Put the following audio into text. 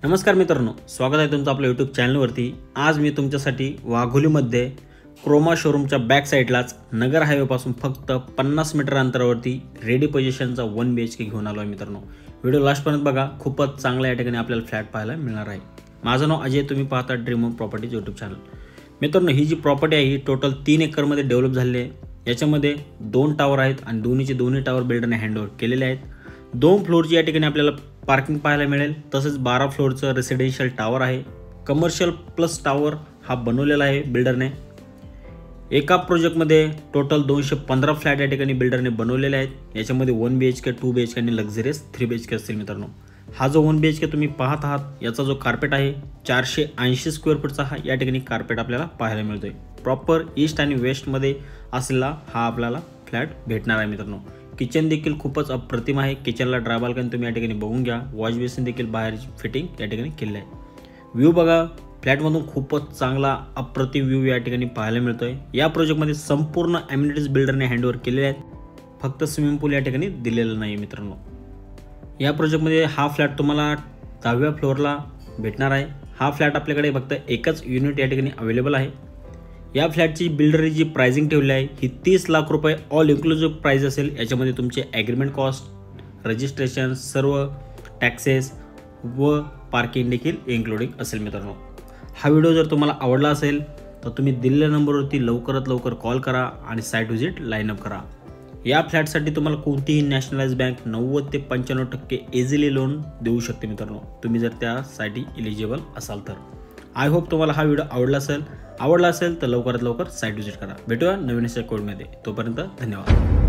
नमस्कार मित्रांनो, स्वागत आहे तुमचं आपल्या यूट्यूब चॅनलवरती। आज मी तुमच्यासाठी वाघोलीमध्ये क्रोमा शोरूमच्या बॅक साईडलाच नगर हायवेपासून फक्त 50 मीटर अंतरावरती रेडी पोझिशनचा 1 BHK घेऊन आलो आहे मित्रांनो। व्हिडिओ लास्टपर्यंत बघा, खूपच चांगला या ठिकाणी आपल्याला फ्लॅट पाहायला मिळणार आहे। माझं नाव अजय, तुम्ही पाहता dream home properties YouTube channel. मित्रांनो, ही जी प्रॉपर्टी आहे ही टोटल 3 एकरमध्ये डेव्हलप झालेली आहे। याच्यामध्ये 2 टावर आहेत आणि दोन्ही टावर बिल्डरने हँडओव्हर केलेले आहेत। 2 फ्लोअरची या ठिकाणी आपल्याला पार्किंग पाहायला मिळेल। तसेच 12 फ्लोअरचं रेसिडेन्शियल टावर आहे। कमर्शियल प्लस टावर हा बनवलेला आहे बिल्डरने। एका प्रोजेक्टमध्ये टोटल 215 फ्लॅट या ठिकाणी बिल्डरने बनवलेले आहेत। याच्यामध्ये 1 BHK, 2 BHK आणि लक्झरियस 3 BHK असतील मित्रांनो। हा जो 1 BHK तुम्ही पाहत आहात याचा जो कार्पेट आहे 480 स्क्वेअर फूटचा हा या ठिकाणी कार्पेट आपल्याला पाहायला मिळतोय। प्रॉपर ईस्ट आणि वेस्टमध्ये असलेला हा आपल्याला फ्लॅट भेटणार आहे मित्रांनो। किचन देखील खूपच अप्रतिम आहे। किचनला ड्राय बाल्कनी तुम्ही या ठिकाणी बघून घ्या। वॉश बेसिन देखील बाहेर फिटिंग या ठिकाणी केलेलं आहे। व्ह्यू बघा, फ्लॅटमधून खूपच चांगला अप्रतिम व्ह्यू या ठिकाणी पाहायला मिळतोय। या प्रोजेक्टमध्ये संपूर्ण ॲम्युनिटीज बिल्डरने हँडओव्हर केलेले आहेत, फक्त स्विमिंग पूल या ठिकाणी दिलेलं नाही मित्रांनो। या प्रोजेक्टमध्ये हा फ्लॅट तुम्हाला 10व्या फ्लोअरला भेटणार आहे। हा फ्लॅट आपल्याकडे फक्त एकच युनिट या ठिकाणी अवेलेबल आहे। या फ्लॅटची बिल्डरने जी प्राइसिंग ठेवली आहे ही 30 लाख रुपये ऑल इन्क्लुसिव्ह प्राइस असेल। याच्यामध्ये तुमचे ॲग्रीमेंट कॉस्ट, रजिस्ट्रेशन, सर्व टॅक्सेस व पार्किंग देखील इन्क्लुडिंग असेल मित्रांनो। हा व्हिडिओ जर तुम्हाला आवडला असेल तर तुम्ही दिलेल्या नंबरवरती लवकरात लवकर कॉल करा आणि साईट व्हिजिट लाईन अप करा। या फ्लॅटसाठी तुम्हाला कोणतीही नॅशनलाइज बँक 90 ते 95% इझिली लोन देऊ शकते मित्रांनो, तुम्ही जर त्यासाठी एलिजिबल असाल तर। आय होप तुम्हाला हा व्हिडिओ आवडला असेल तर लवकरात लवकर साईट व्हिजिट करा। भेटूया नवीन कोडमध्ये, तोपर्यंत धन्यवाद।